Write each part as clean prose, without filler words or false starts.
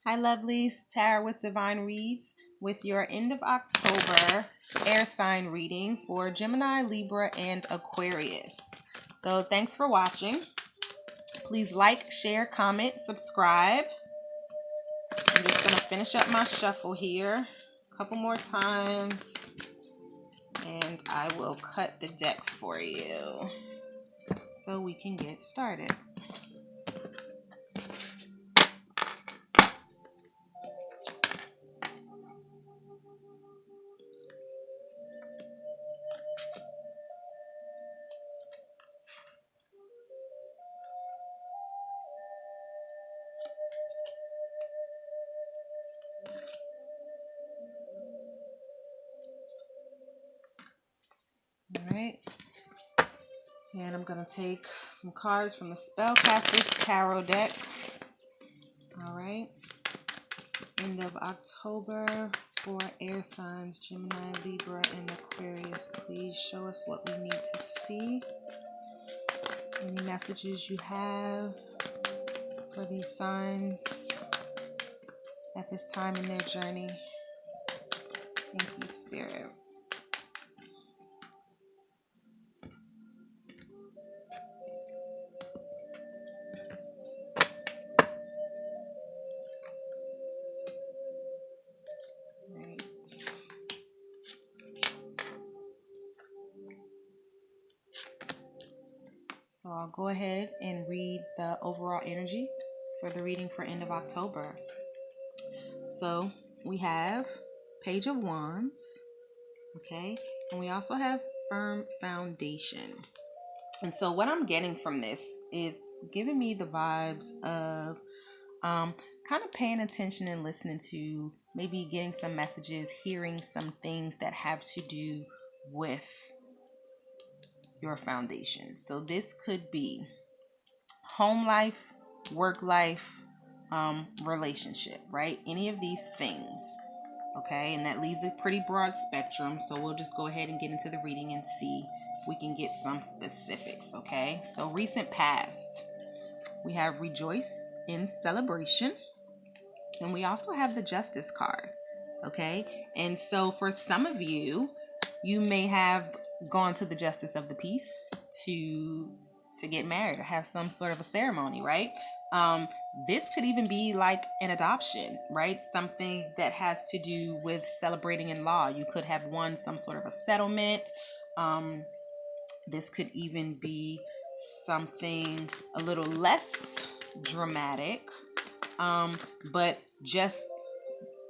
Hi lovelies, Tara with Divine Reads with your end of October air sign reading for Gemini, Libra, and Aquarius. So thanks for watching. Please like, share, comment, subscribe. I'm just going to finish up my shuffle here a couple more times and I will cut the deck for you so we can get started. All right. And I'm going to take some cards from the Spellcasters Tarot deck. All right. End of October for air signs, Gemini, Libra, and Aquarius. Please show us what we need to see. Any messages you have for these signs at this time in their journey. Thank you, Spirit. Right. So I'll go ahead and read the overall energy for the reading for end of October. So we have Page of Wands, okay? And we also have Firm Foundation. And so what I'm getting from this, it's giving me the vibes of kind of paying attention and listening to, maybe getting some messages, hearing some things that have to do with your foundation. So this could be home life, work life, relationship, right? Any of these things, okay? And that leaves a pretty broad spectrum. So we'll just go ahead and get into the reading and see if we can get some specifics, okay? So recent past, we have rejoice in celebration. And we also have the Justice card, okay? And so for some of you, you may have gone to the Justice of the Peace to get married or have some sort of a ceremony, right? This could even be like an adoption, right? Something that has to do with celebrating in law. You could have won some sort of a settlement. This could even be something a little less dramatic, but just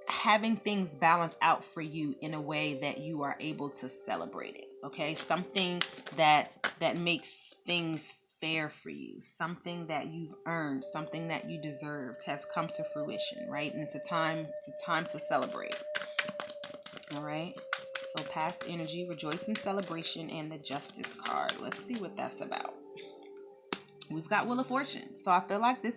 having things balance out for you in a way that you are able to celebrate it, okay? Something that makes things fair for you, something that you've earned, something that you deserved has come to fruition, right? And it's a time to celebrate. All right, so past energy, rejoice in celebration, and the Justice card. Let's see what that's about. We've got Wheel of Fortune. So I feel like this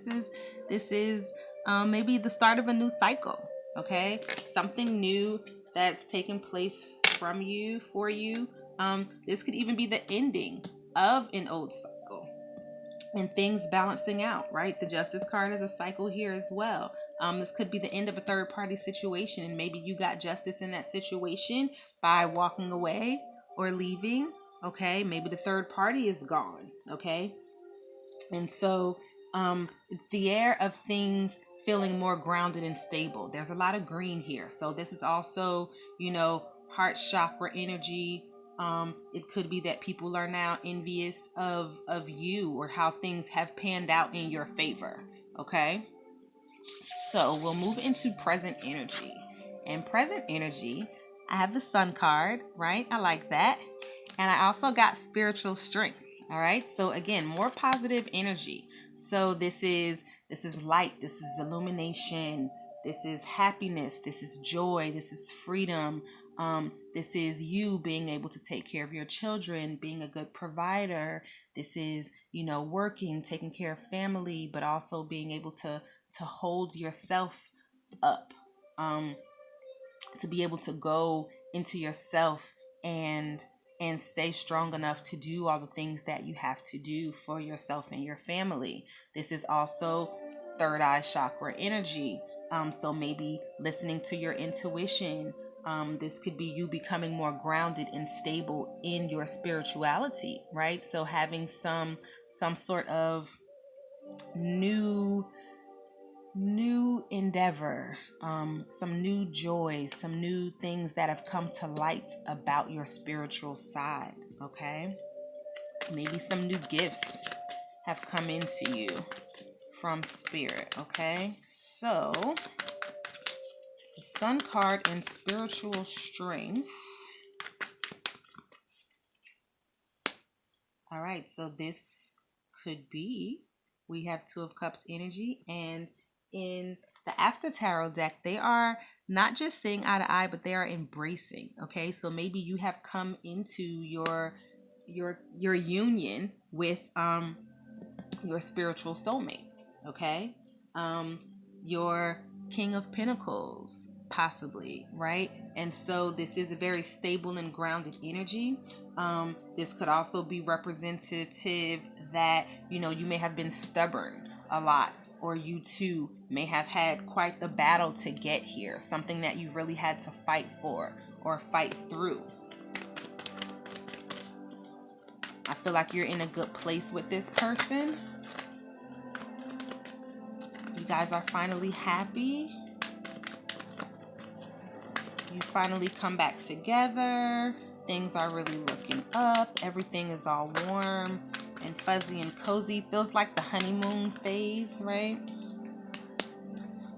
is maybe the start of a new cycle, okay? Something new that's taking place from you, for you. This could even be the ending of an old cycle and things balancing out, right? The Justice card is a cycle here as well. This could be the end of a third party situation, and maybe you got justice in that situation by walking away or leaving, okay? Maybe the third party is gone, okay? And so it's the air of things feeling more grounded and stable. There's a lot of green here. So this is also, heart chakra energy. It could be that people are now envious of you or how things have panned out in your favor. Okay. So we'll move into present energy. And present energy, I have the Sun card, right? I like that. And I also got spiritual strength. All right. So again, more positive energy. So this is light. This is illumination. This is happiness. This is joy. This is freedom. This is you being able to take care of your children, being a good provider. This is, working, taking care of family, but also being able to hold yourself up, to be able to go into yourself and stay strong enough to do all the things that you have to do for yourself and your family. This is also third eye chakra energy. So maybe listening to your intuition. This could be you becoming more grounded and stable in your spirituality, right? So having some sort of new endeavor, some new joys, some new things that have come to light about your spiritual side. Okay, maybe some new gifts have come into you from spirit. Okay, so the Sun card and spiritual strength. All right, so this could be, we have Two of Cups energy, and in the After Tarot deck, they are not just seeing eye to eye, but they are embracing. Okay, so maybe you have come into your union with your spiritual soulmate. Okay, your King of Pentacles, possibly, right? And so this is a very stable and grounded energy. This could also be representative that, you know, you may have been stubborn a lot, or you too may have had quite the battle to get here, something that you really had to fight for or fight through. I feel like you're in a good place with this person. You guys are finally happy. You finally come back together. Things are really looking up. Everything is all warm and fuzzy and cozy. Feels like the honeymoon phase, right?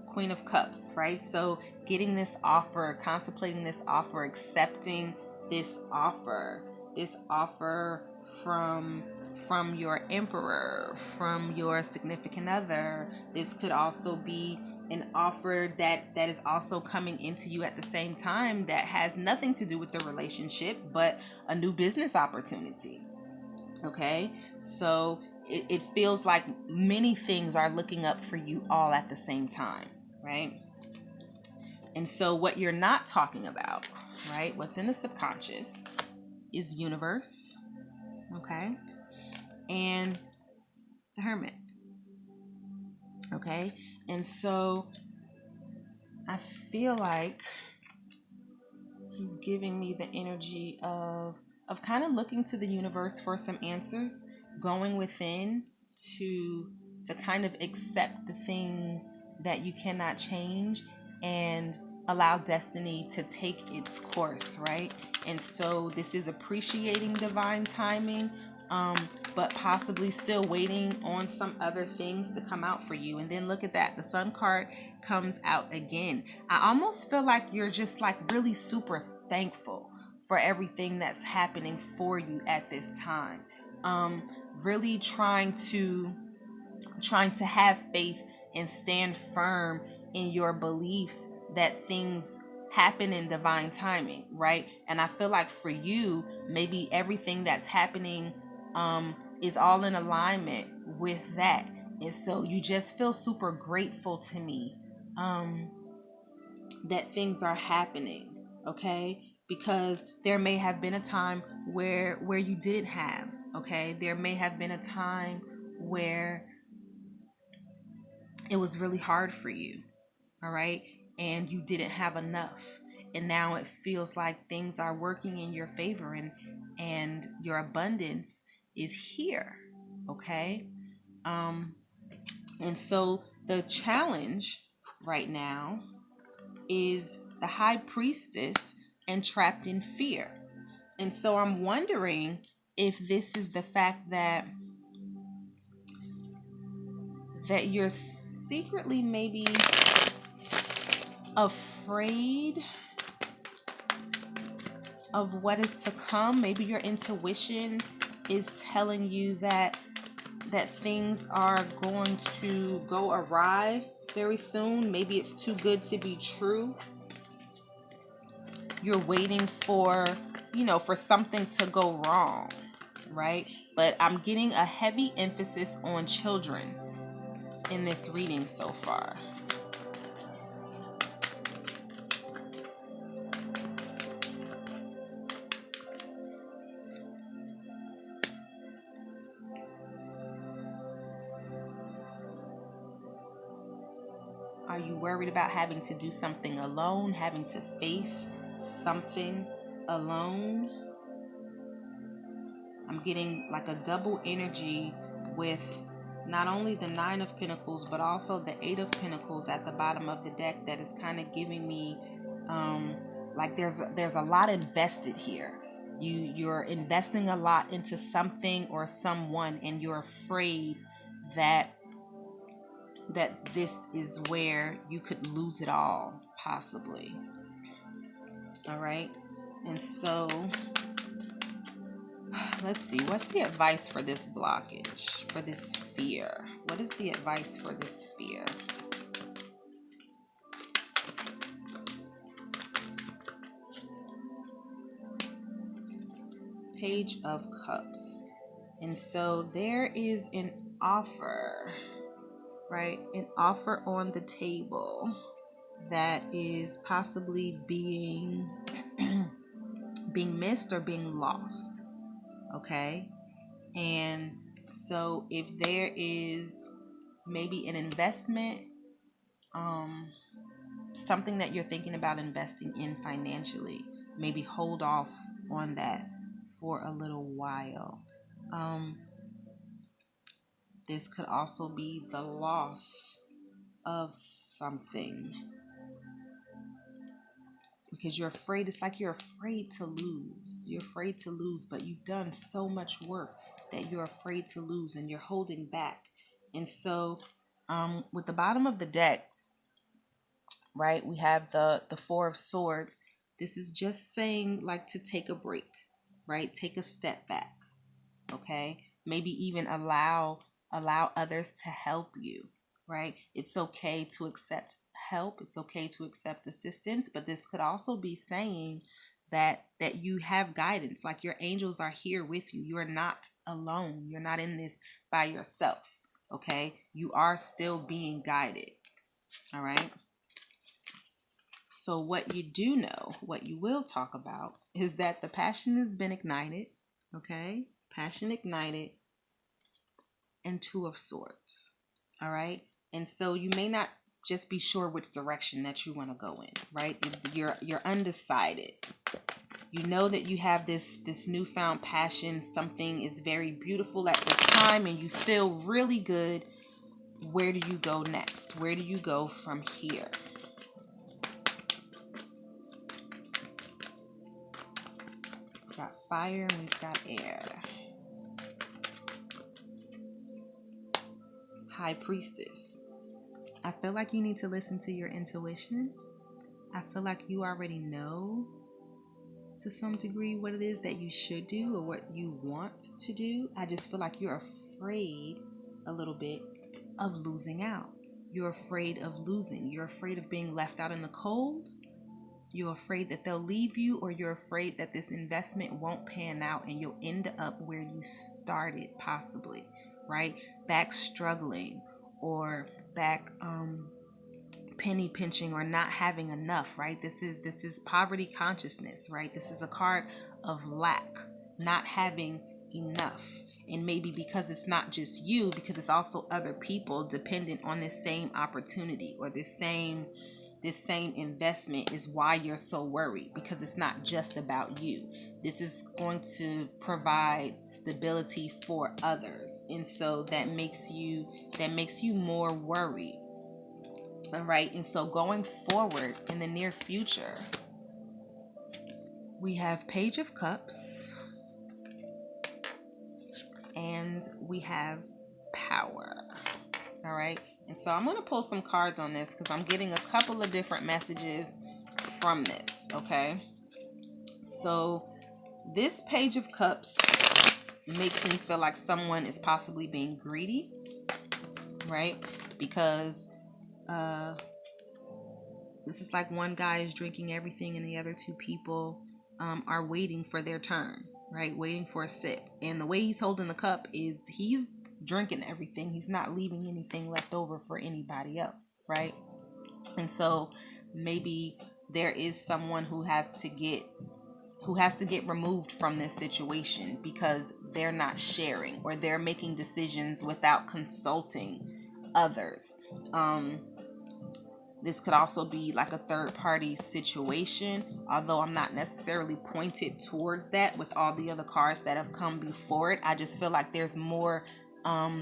Queen of Cups, right? So getting this offer, contemplating this offer, accepting this offer from your emperor, from your significant other. This could also be an offer that is also coming into you at the same time that has nothing to do with the relationship, but a new business opportunity. Okay, so it feels like many things are looking up for you all at the same time, right? And so what you're not talking about, right, what's in the subconscious is universe, okay, and the Hermit. Okay, and so I feel like this is giving me the energy of kind of looking to the universe for some answers, going within to kind of accept the things that you cannot change and allow destiny to take its course, right? And so this is appreciating divine timing, but possibly still waiting on some other things to come out for you. And then look at that, the Sun card comes out again. I almost feel like you're just like really super thankful for everything that's happening for you at this time. Really trying to have faith and stand firm in your beliefs that things happen in divine timing, right? And I feel like for you, maybe everything that's happening is all in alignment with that. And so you just feel super grateful to me that things are happening, okay? Because there may have been a time where you didn't have, okay? There may have been a time where it was really hard for you, all right? And you didn't have enough. And now it feels like things are working in your favor, and your abundance is here, okay? And so the challenge right now is the High Priestess and trapped in fear. And so I'm wondering if this is the fact that you're secretly maybe afraid of what is to come. Maybe your intuition is telling you that things are going to go awry very soon. Maybe it's too good to be true. You're waiting for, for something to go wrong, right? But I'm getting a heavy emphasis on children in this reading so far. Are you worried about having to do something alone, having to face something alone? I'm getting like a double energy with not only the Nine of Pentacles, but also the Eight of Pentacles at the bottom of the deck. That is kind of giving me like there's a lot invested here. You're investing a lot into something or someone, and you're afraid that this is where you could lose it all, possibly. All right. And so let's see, what's the advice for this blockage, for this fear? What is the advice for this fear? Page of Cups. And so there is an offer, right? An offer on the table that is possibly being missed or being lost. Okay. And so if there is maybe an investment, something that you're thinking about investing in financially, maybe hold off on that for a little while. This could also be the loss of something, because you're afraid. It's like you're afraid to lose. You're afraid to lose, but you've done so much work that you're afraid to lose, and you're holding back. And so with the bottom of the deck, right, we have the Four of Swords. This is just saying like to take a break, right? Take a step back. Okay, maybe even allow others to help you, right? It's okay to accept help. It's okay to accept assistance, but this could also be saying that you have guidance, like your angels are here with you. You're not alone. You're not in this by yourself. Okay, you are still being guided. All right. So what you do know, what you will talk about, is that the passion has been ignited. Okay, passion ignited, and Two of Swords. All right. And so you may not just be sure which direction that you want to go in, right? You're undecided. You know that you have this newfound passion. Something is very beautiful at this time, and you feel really good. Where do you go next? Where do you go from here? We've got fire and we've got air. High Priestess. I feel like you need to listen to your intuition. I feel like you already know to some degree what it is that you should do or what you want to do. I just feel like you're afraid a little bit of losing out. You're afraid of losing. You're afraid of being left out in the cold. You're afraid that they'll leave you, or you're afraid that this investment won't pan out and you'll end up where you started, possibly, right? Back struggling, or back penny pinching, or not having enough, right? This is poverty consciousness, right? This is a card of lack, not having enough. And maybe because it's not just you, because it's also other people dependent on this same opportunity or this same investment, is why you're so worried, because it's not just about you. This is going to provide stability for others, and so that makes you more worried. All right. And so going forward in the near future, we have Page of Cups and we have Power. All right. And so I'm going to pull some cards on this because I'm getting a couple of different messages from this. Okay. So this Page of Cups makes me feel like someone is possibly being greedy, right? Because this is like one guy is drinking everything and the other two people are waiting for their turn, right? Waiting for a sip. And the way he's holding the cup is he's drinking everything. He's not leaving anything left over for anybody else, right? And so maybe there is someone who has to get removed from this situation because they're not sharing, or they're making decisions without consulting others. This could also be like a third party situation, although I'm not necessarily pointed towards that with all the other cards that have come before it. I just feel like there's more,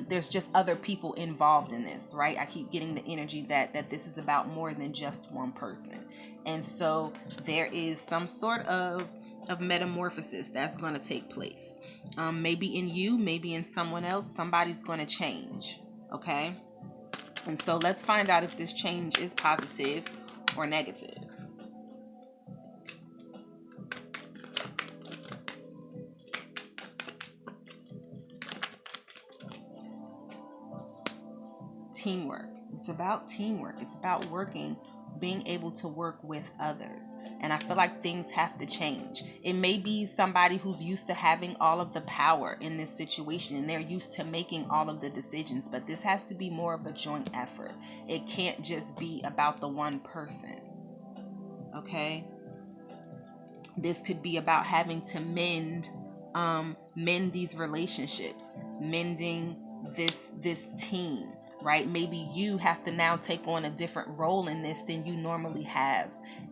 there's just other people involved in this, right? I keep getting the energy that this is about more than just one person. And so there is some sort of metamorphosis that's going to take place. Maybe in you, maybe in someone else, somebody's going to change, okay? And so let's find out if this change is positive or negative. Teamwork. It's about teamwork. It's about working, being able to work with others. And I feel like things have to change. It may be somebody who's used to having all of the power in this situation and they're used to making all of the decisions, but this has to be more of a joint effort. It can't just be about the one person. Okay? This could be about having to mend these relationships, mending this team, right? Maybe you have to now take on a different role in this than you normally have,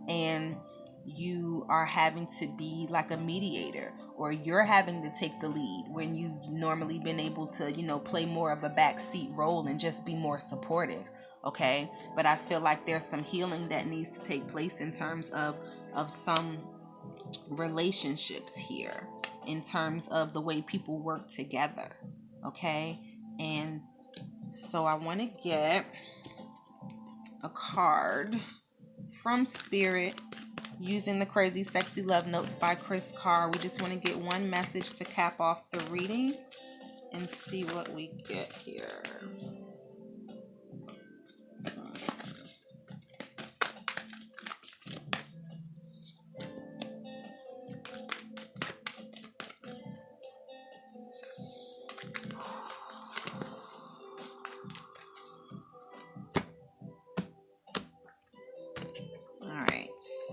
and you are having to be like a mediator, or you're having to take the lead when you've normally been able to, play more of a backseat role and just be more supportive. Okay, but I feel like there's some healing that needs to take place in terms of some relationships here, in terms of the way people work together. Okay, and so I want to get a card from Spirit using the Crazy Sexy Love Notes by Chris Carr. We just want to get one message to cap off the reading and see what we get here.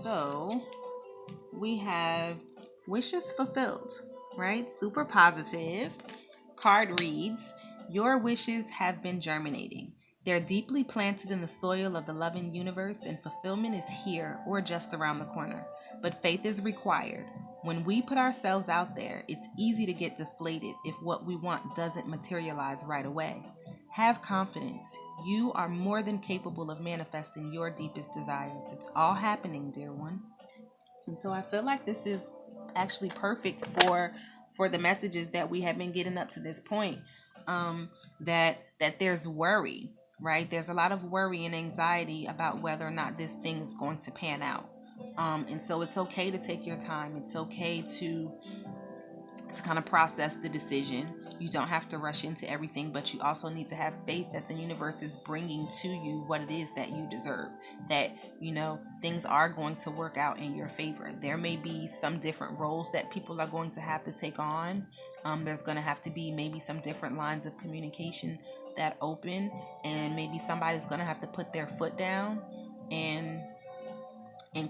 So we have wishes fulfilled, right? Super positive. Card reads, your wishes have been germinating. They're deeply planted in the soil of the loving universe, and fulfillment is here or just around the corner. But faith is required. When we put ourselves out there, it's easy to get deflated if what we want doesn't materialize right away. Have confidence. You are more than capable of manifesting your deepest desires. It's all happening, dear one. And so I feel like this is actually perfect for the messages that we have been getting up to this point. That there's worry, right? There's a lot of worry and anxiety about whether or not this thing is going to pan out. And so it's okay to take your time. It's okay to kind of process the decision. You don't have to rush into everything, but you also need to have faith that the universe is bringing to you what it is that you deserve, that things are going to work out in your favor. There may be some different roles that people are going to have to take on. There's going to have to be maybe some different lines of communication that open, and maybe somebody's going to have to put their foot down, and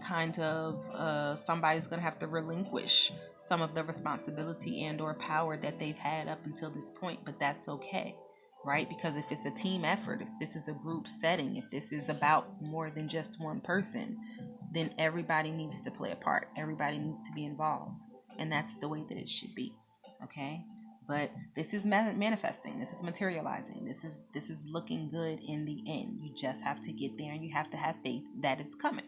kind of somebody's going to have to relinquish some of the responsibility and or power that they've had up until this point. But that's okay, right? Because if it's a team effort, if this is a group setting, if this is about more than just one person, then everybody needs to play a part. Everybody needs to be involved. And that's the way that it should be. Okay? But this is manifesting. This is materializing. This is looking good in the end. You just have to get there, and you have to have faith that it's coming.